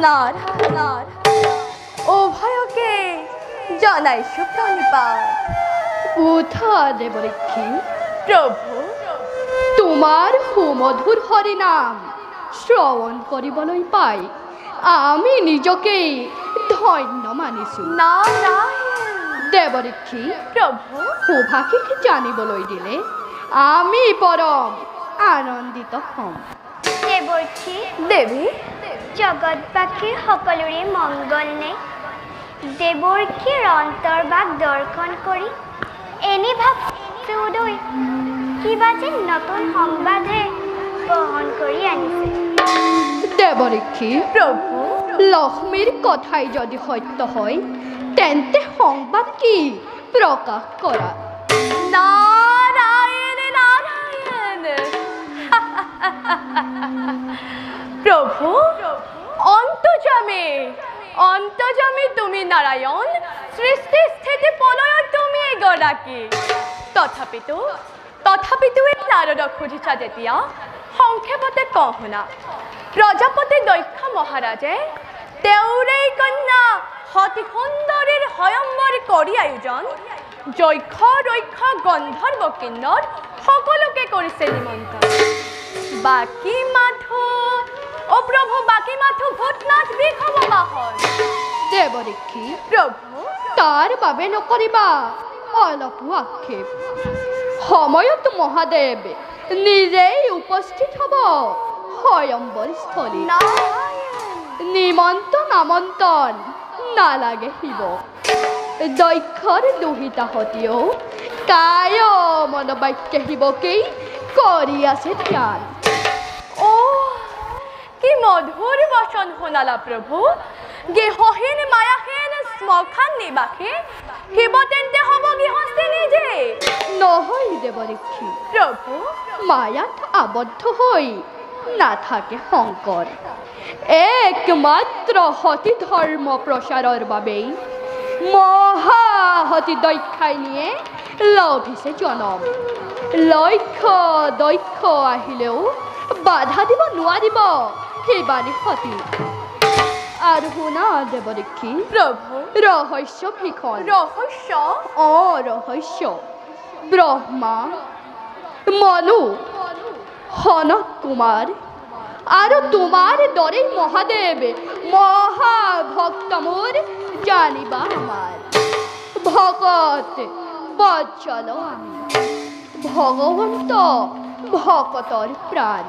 নারায়ণ উভয়কে জানাই সুপ্রণিপাত। উঠা দেবরক্ষী। প্রভু তোমার সুমধুর হরিনাম শ্রবণ কৰিবলৈ পাই আমি নিজকে ধন্য মানিছো। নারায়ণ দেবরক্ষী, প্রভু সুভাষিক জানিবলৈ দিলে আমি পৰম আনন্দিত হম। দেৱৰ্ষী দেৱী জগতবাসীৰ সকলোৰে মংগল নে? দেৱৰ্ষীৰ অন্তৰ্বাগ দৰ্শন কৰি এনে ভাবিছো উদয় কিবা যেন নতুন সংবাদহে বহন কৰি আনিছে। দেবরক্ষী, প্রভু লক্ষ্মীর কথাই যদি সত্য হয় তেন্তে সংবাদ কি প্রকাশ করা। নারায়ণ নারায়ণ প্রভু অন্তর্যামী অন্তর্যামী তুমি নারায়ণ, সৃষ্টি স্থিতি প্রলয় তুমি এগৰাকী। তথাপিতো এই নাৰদক সুধিছা যেতিয়া সংক্ষেপতে কওঁ শুনা। প্ৰজাপতি দক্ষ মহাৰাজে তেওঁৰেই কন্যা সতী সুন্দৰীৰ স্বয়ম্বৰ কৰি আয়োজন যক্ষ ৰক্ষ গন্ধৰ্ব কিন্নৰ সকলোকে কৰিছে নিমন্ত্ৰণ। বাকী মাথো ও প্ৰভু বাকী মাথো ভূতনাথ বিষম বাহন। দেবরক্ষী, প্ৰভু তার বাবে নকৰিবা অলপো আক্ষেপ। সময়ত মহাদেৱ নিজেই উপস্থিত হব স্বয়ম্বৰ স্থলী। নিমন্ত্ৰণ আমন্ত্ৰণ নালাগে শিৱ। দক্ষৰ দুহিতা সতীও কায় মনোবাক্য শিৱকেই কৰি আছে ধ্যান। ও কি মধুর বচন শুনালা প্রভু। গৃহহীন মায়াহীন শ্মশান নিবাসী শিৱ তেন্তে হব গৃহস্থী নিজে। নহয় দেবরক্ষী, প্রভু মায়াত আবদ্ধ হৈ নাথাকে শংকৰ। একমাত্ৰ সতী ধৰ্ম প্ৰচাৰৰ বাবেই মহাসতী দক্ষাই নিয়ে লভিছে জনম। লক্ষ দক্ষ আহিলেও বাধা দিব নোৱাৰিব শিৱানী সতী। আৰু শুনা দেবৰক্ষী, প্রভু ৰহস্য ভীষণ। রহস্য ৰহস্য ব্ৰহ্মা মনু সনক কুমাৰ আৰু তোমাৰ দৰেই মহাদেৱ মহাভক্ত মোৰ জানিবা আমাৰ ভকত বৎসল আমি। ভগৱন্ত ভকতৰ প্ৰাণ,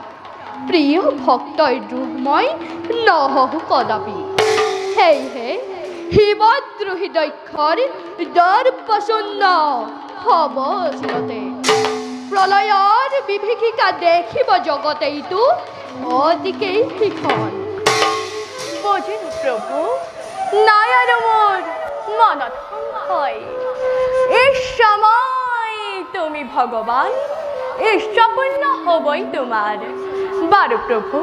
প্ৰিয় ভক্তৰ দুখ মই নহহো কদাপি। সেয়েহে শিৱদ্ৰোহী দক্ষৰ দৰ্পশূন্য হব চিৰতে। প্ৰলয়ৰ বিভীষিকা দেখিব জগতে ইটো অতিকেই ভীষণ। বুঝিল প্রভু নাই আৰু মোৰ মনত সংশয়। এই সময় তুমি ভগবান ঈশ্বপূর্ণ হবই তোমার। বাৰু প্রভু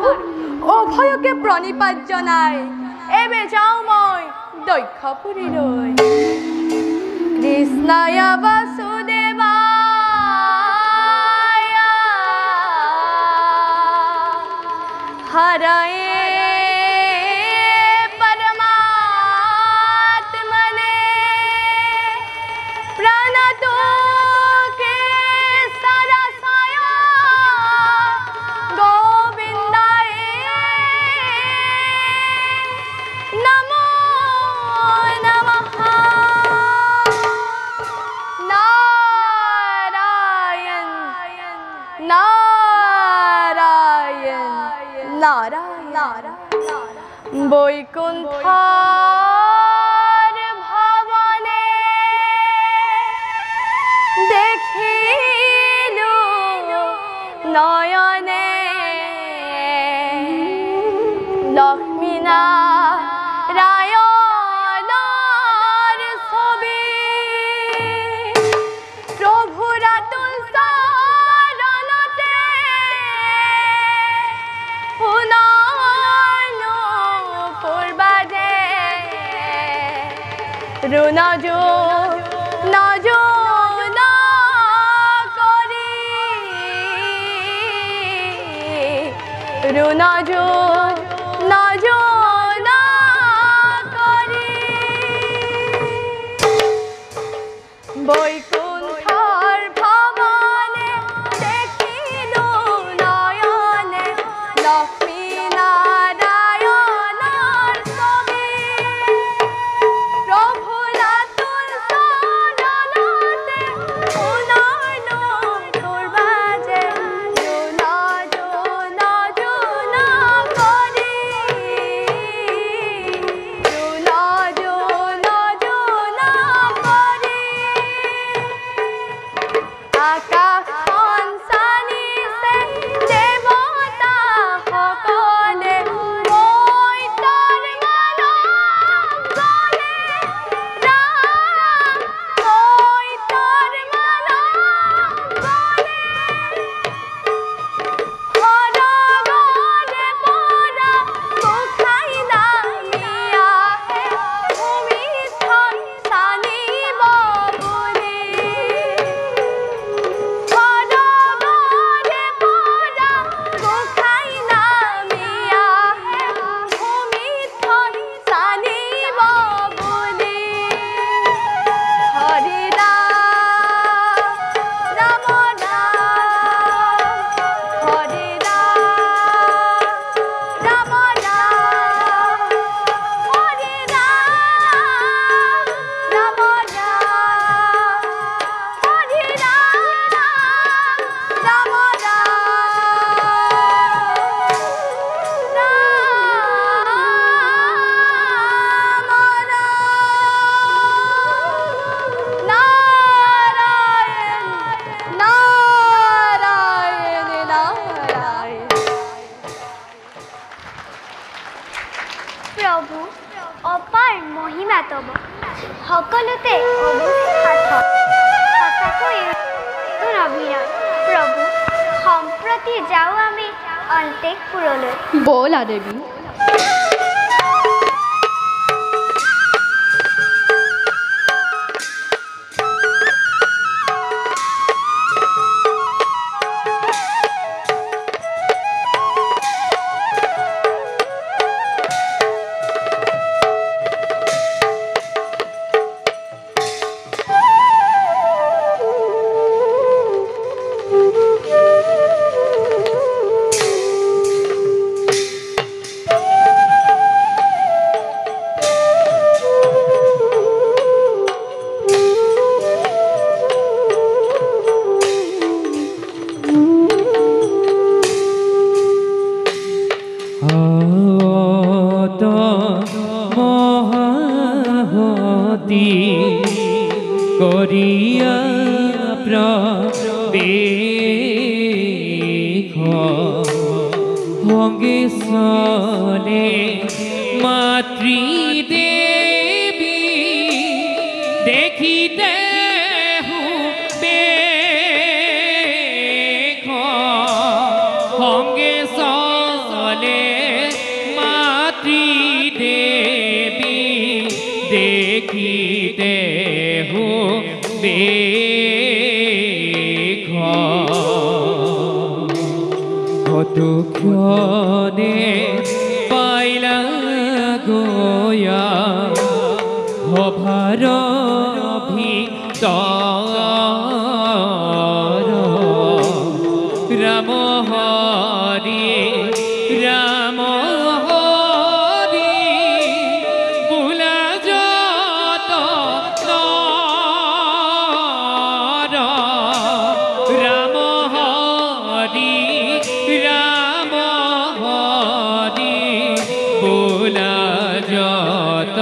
উভয়কে প্ৰণিপাত জনাই এবে যাওঁ মই দক্ষপুৰীলৈ। কৃষ্ণায় বাসুদেবায় হরয়ে পরমাত্মনে প্রণতোকে সরসায় গোবিন্দায় নমো নমঃ। নারায়ণ নারায়ণ নারায়ণ বৈকুণ্ঠর ভবনে দেখিলু নয়নে লক্ষ্মীনারায়ণর ছবি। প্রভুর আতুল চৰণতে শুনালো পূৰ্বাদে ৰুণজো নজো নকৰি ৰুণজো নজো প্ৰভু অপাৰ মহিমা তব সকলোতে অৱস্থাত সঁচাকৈ নতুন অভিনয় প্ৰভু সম্প্ৰতি যাওঁ আমি অন্তেপুৰলৈ ব'লা দেৱী। করিয়া প্রবেশ সঙ্গে চলে মাতৃদেৱী দেখিতে সঙ্গে চলে মাতৃদেৱী দেখিতে কতক্ষণে পাইলা গয়া সভার ভিতৰ ৰাম হৰি ৰাম হৰি বোলা যত ৰাম হৰি ৰাম হৰি বোলা যত